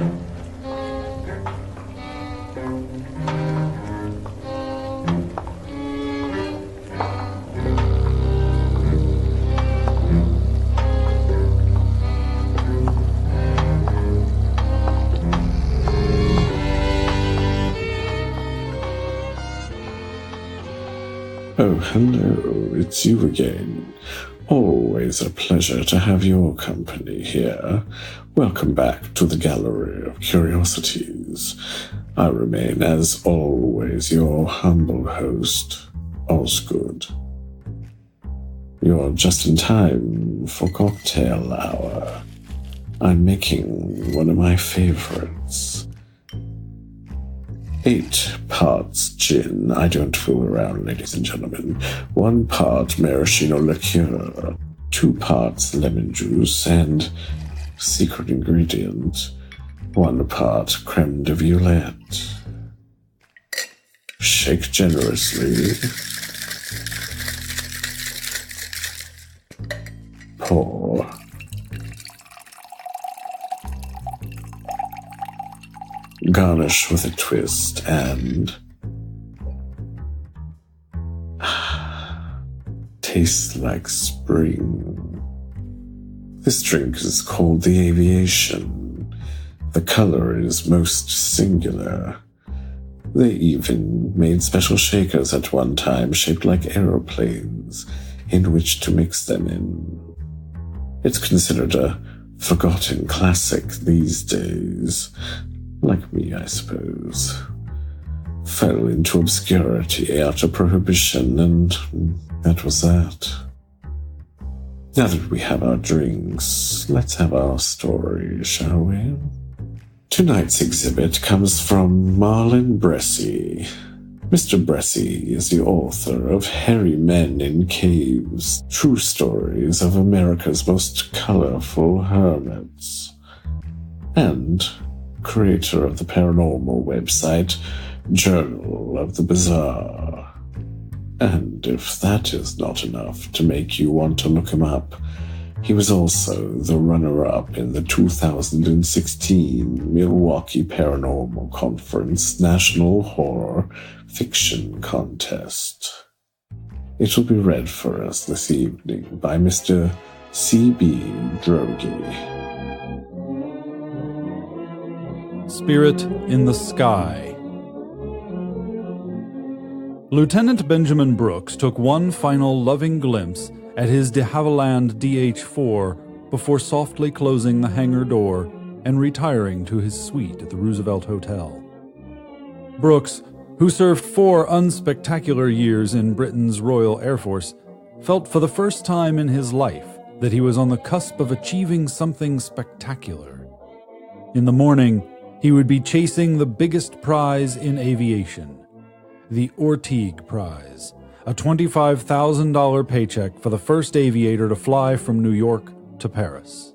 Oh, hello, it's you again. Always a pleasure to have your company here. Welcome back to the Gallery of Curiosities. I remain, as always, your humble host, Osgood. You're just in time for cocktail hour. I'm making one of my favorites. 8 parts gin. I don't fool around, ladies and gentlemen. 1 part maraschino liqueur, 2 parts lemon juice, and secret ingredient, 1 part creme de violette. Shake generously. Pour. Garnish with a twist and tastes like spring. This drink is called the Aviation. The color is most singular. They even made special shakers at one time shaped like aeroplanes in which to mix them in. It's considered a forgotten classic these days. Like me, I suppose. Fell into obscurity after Prohibition, and that was that. Now that we have our drinks, let's have our story, shall we? Tonight's exhibit comes from Marlin Bressi. Mr. Bressi is the author of Hairy Men in Caves, True Stories of America's Most Colorful Hermits, and creator of the paranormal website Journal of the Bizarre. And if that is not enough to make you want to look him up, he was also the runner-up in the 2016 Milwaukee Paranormal Conference National Horror Fiction Contest. It will be read for us this evening by Mr. C.B. Droege. Spirit in the Sky. Lieutenant Benjamin Brooks took one final loving glimpse at his de Havilland DH-4 before softly closing the hangar door and retiring to his suite at the Roosevelt Hotel. Brooks, who served 4 unspectacular years in Britain's Royal Air Force, felt for the first time in his life that he was on the cusp of achieving something spectacular. In the morning, he would be chasing the biggest prize in aviation, the Orteig Prize, a $25,000 paycheck for the first aviator to fly from New York to Paris.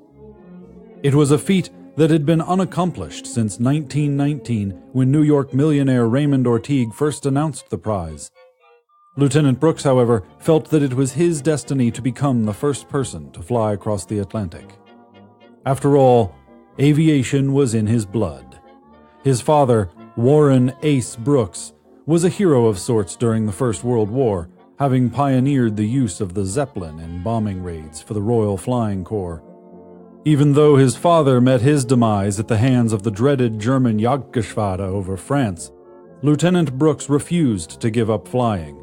It was a feat that had been unaccomplished since 1919, when New York millionaire Raymond Orteig first announced the prize. Lieutenant Brooks, however, felt that it was his destiny to become the first person to fly across the Atlantic. After all, aviation was in his blood. His father, Warren Ace Brooks, was a hero of sorts during the First World War, having pioneered the use of the Zeppelin in bombing raids for the Royal Flying Corps. Even though his father met his demise at the hands of the dreaded German Jagdgeschwader over France, Lieutenant Brooks refused to give up flying.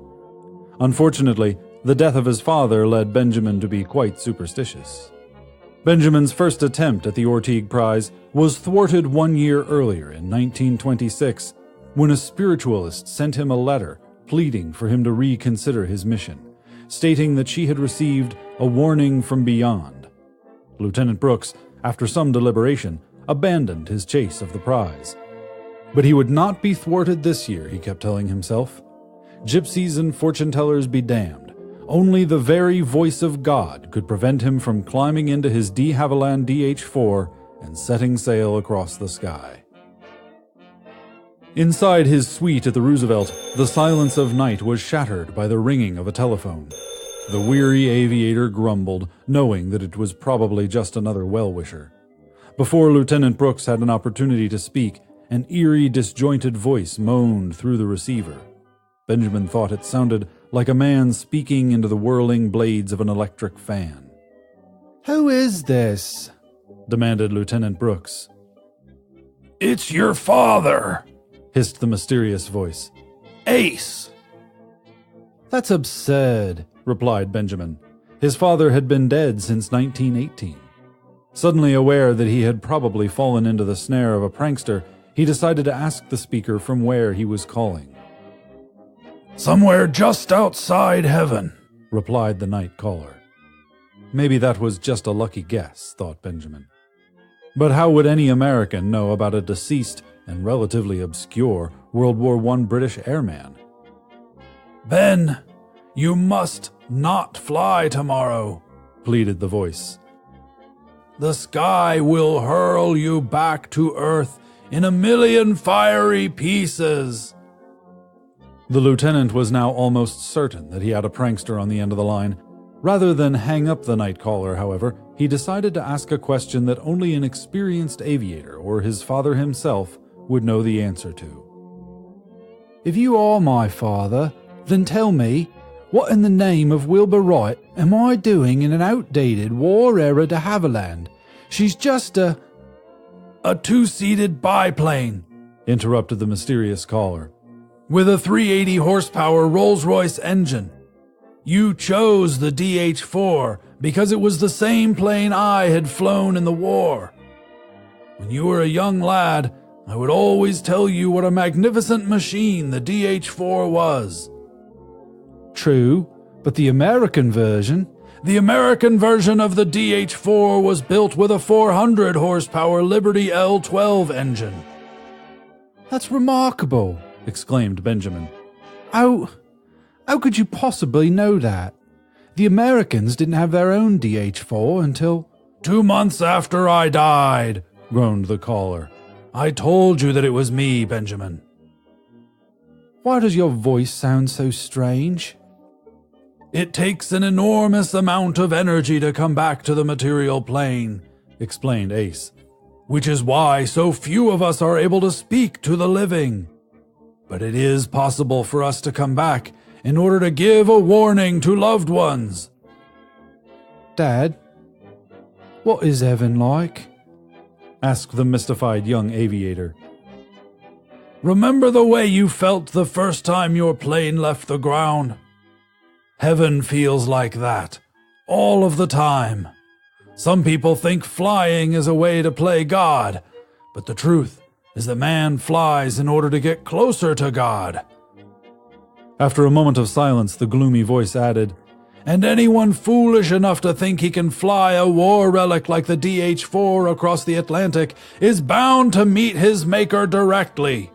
Unfortunately, the death of his father led Benjamin to be quite superstitious. Benjamin's first attempt at the Orteig Prize was thwarted 1 year earlier in 1926, when a spiritualist sent him a letter pleading for him to reconsider his mission, stating that she had received a warning from beyond. Lieutenant Brooks, after some deliberation, abandoned his chase of the prize. But he would not be thwarted this year, he kept telling himself. Gypsies and fortune-tellers be damned. Only the very voice of God could prevent him from climbing into his de Havilland DH-4 and setting sail across the sky. Inside his suite at the Roosevelt, the silence of night was shattered by the ringing of a telephone. The weary aviator grumbled, knowing that it was probably just another well-wisher. Before Lieutenant Brooks had an opportunity to speak, an eerie, disjointed voice moaned through the receiver. Benjamin thought it sounded like a man speaking into the whirling blades of an electric fan. "Who is this?" demanded Lieutenant Brooks. "It's your father," hissed the mysterious voice. "Ace." "That's absurd," replied Benjamin. His father had been dead since 1918. Suddenly aware that he had probably fallen into the snare of a prankster, he decided to ask the speaker from where he was calling. "Somewhere just outside heaven," replied the night caller. Maybe that was just a lucky guess, thought Benjamin. But how would any American know about a deceased and relatively obscure World War I British airman? "Ben, you must not fly tomorrow," pleaded the voice. "The sky will hurl you back to Earth in a million fiery pieces." The lieutenant was now almost certain that he had a prankster on the end of the line. Rather than hang up the night caller, however, he decided to ask a question that only an experienced aviator or his father himself would know the answer to. "If you are my father, then tell me, what in the name of Wilbur Wright am I doing in an outdated war-era de Havilland? She's just a two-seated biplane," interrupted the mysterious caller, "with a 380 horsepower Rolls-Royce engine. You chose the DH-4 because it was the same plane I had flown in the war. When you were a young lad, I would always tell you what a magnificent machine the DH-4 was." "True, but the American version..." "The American version of the DH-4 was built with a 400 horsepower Liberty L-12 engine." "That's remarkable," exclaimed Benjamin. How could you possibly know that? The Americans didn't have their own DH-4 until..." 2 months after I died," groaned the caller. "I told you that it was me, Benjamin." "Why does your voice sound so strange?" "It takes an enormous amount of energy to come back to the material plane," explained Ace, "which is why so few of us are able to speak to the living. But it is possible for us to come back in order to give a warning to loved ones." "Dad, what is heaven like?" asked the mystified young aviator. "Remember the way you felt the first time your plane left the ground? Heaven feels like that, all of the time. Some people think flying is a way to play God, but the truth is that man flies in order to get closer to God." After a moment of silence, the gloomy voice added, "And anyone foolish enough to think he can fly a war relic like the DH-4 across the Atlantic is bound to meet his maker directly."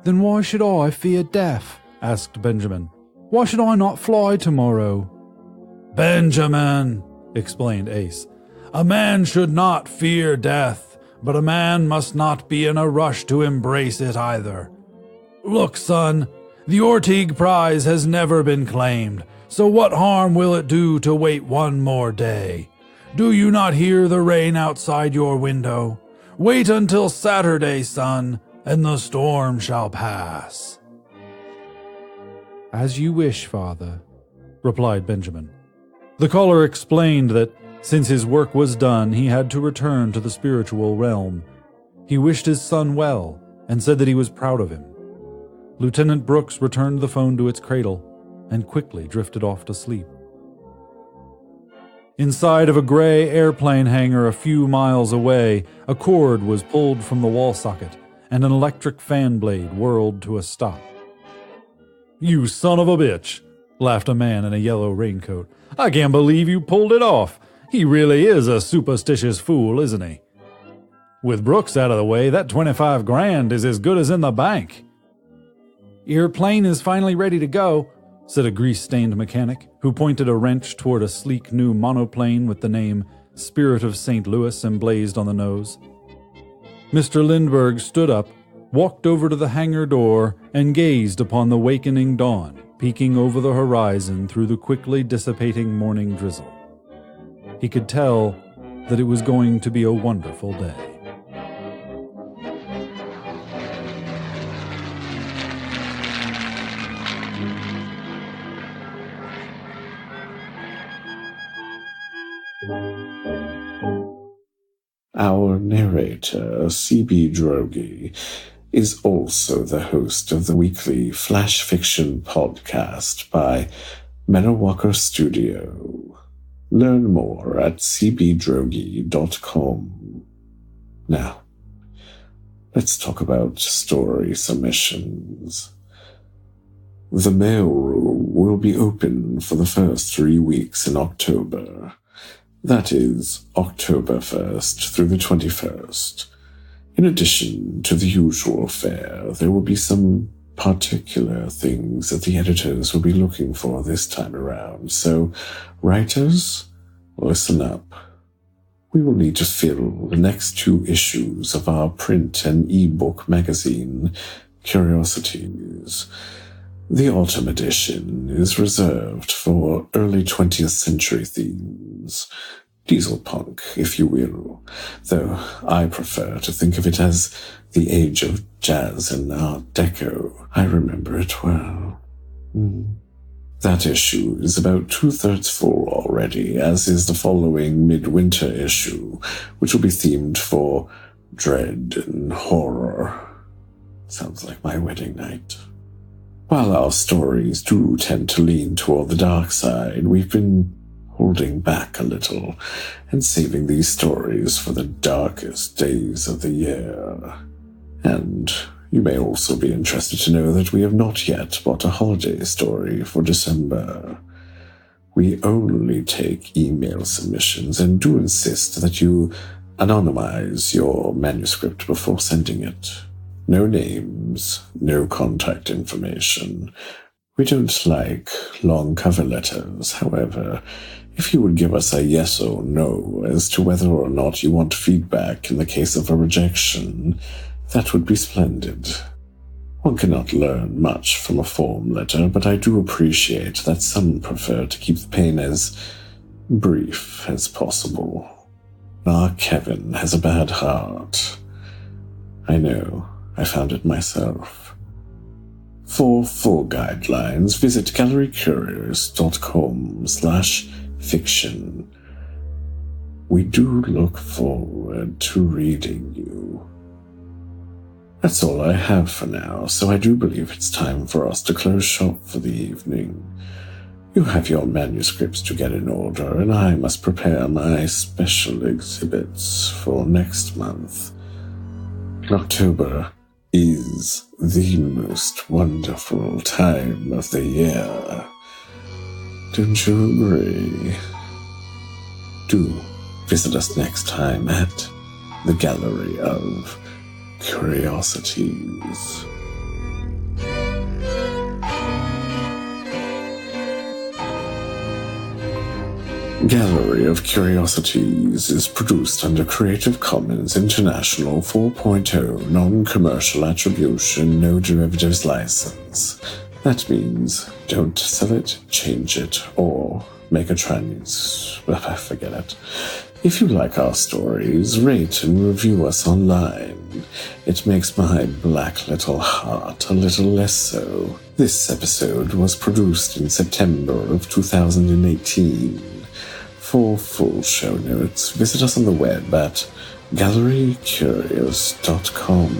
"Then why should I fear death?" asked Benjamin. "Why should I not fly tomorrow?" "Benjamin," explained Ace, "a man should not fear death, but a man must not be in a rush to embrace it either. Look, son, the Orteig Prize has never been claimed, so what harm will it do to wait one more day? Do you not hear the rain outside your window? Wait until Saturday, son, and the storm shall pass." "As you wish, father," replied Benjamin. The caller explained that since his work was done, he had to return to the spiritual realm. He wished his son well and said that he was proud of him. Lieutenant Brooks returned the phone to its cradle and quickly drifted off to sleep. Inside of a gray airplane hangar a few miles away, a cord was pulled from the wall socket and an electric fan blade whirled to a stop. "You son of a bitch," laughed a man in a yellow raincoat. "I can't believe you pulled it off. He really is a superstitious fool, isn't he? With Brooks out of the way, that 25 grand is as good as in the bank." "Your plane is finally ready to go," said a grease-stained mechanic, who pointed a wrench toward a sleek new monoplane with the name Spirit of St. Louis emblazed on the nose. Mr. Lindbergh stood up, walked over to the hangar door, and gazed upon the wakening dawn, peeking over the horizon through the quickly dissipating morning drizzle. He could tell that it was going to be a wonderful day. Our narrator, C.B. Droege, is also the host of the weekly flash fiction podcast by Menawalker Studio. Learn more at cbdroege.com. Now, let's talk about story submissions. The mailroom will be open for the first 3 weeks in October. That is, October 1st through the 21st. In addition to the usual fare, there will be some particular things that the editors will be looking for this time around. So, writers, listen up. We will need to fill the next 2 issues of our print and e-book magazine, Curiosities. The autumn edition is reserved for early 20th century themes. Diesel punk, if you will, though I prefer to think of it as the age of jazz and Art Deco. I remember it well. That issue is about 2/3 full already, as is the following midwinter issue, which will be themed for dread and horror. Sounds like my wedding night. While our stories do tend to lean toward the dark side, we've been holding back a little and saving these stories for the darkest days of the year. And you may also be interested to know that we have not yet bought a holiday story for December. We only take email submissions and do insist that you anonymize your manuscript before sending it. No names, no contact information. We don't like long cover letters, however. If you would give us a yes or no as to whether or not you want feedback in the case of a rejection, that would be splendid. One cannot learn much from a form letter, but I do appreciate that some prefer to keep the pain as brief as possible. Our Kevin has a bad heart. I know. I found it myself. For full guidelines, visit gallerycurious.com/fiction. We do look forward to reading you. That's all I have for now, so I do believe it's time for us to close shop for the evening. You have your manuscripts to get in order, and I must prepare my special exhibits for next month. October is the most wonderful time of the year. Don't you agree? Do visit us next time at the Gallery of Curiosities. Gallery of Curiosities is produced under Creative Commons International 4.0 Non-Commercial Attribution No Derivatives License. That means don't sell it, change it, or make a forget it. If you like our stories, rate and review us online. It makes my black little heart a little less so. This episode was produced in September of 2018. For full show notes, visit us on the web at gallerycurious.com.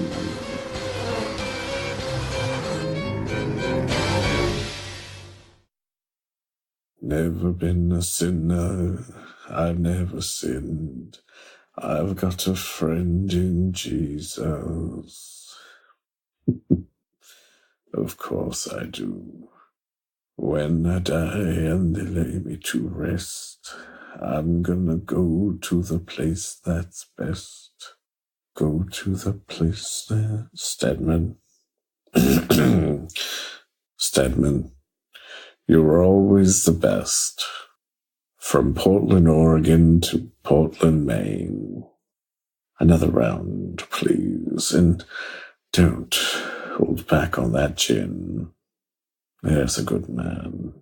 Never been a sinner, I've never sinned. I've got a friend in Jesus. Of course I do. When I die and they lay me to rest, I'm gonna go to the place that's best. Go to the place there. Stedman. Stedman, you're always the best. From Portland, Oregon to Portland, Maine. Another round, please, and don't hold back on that gin. There's a good man.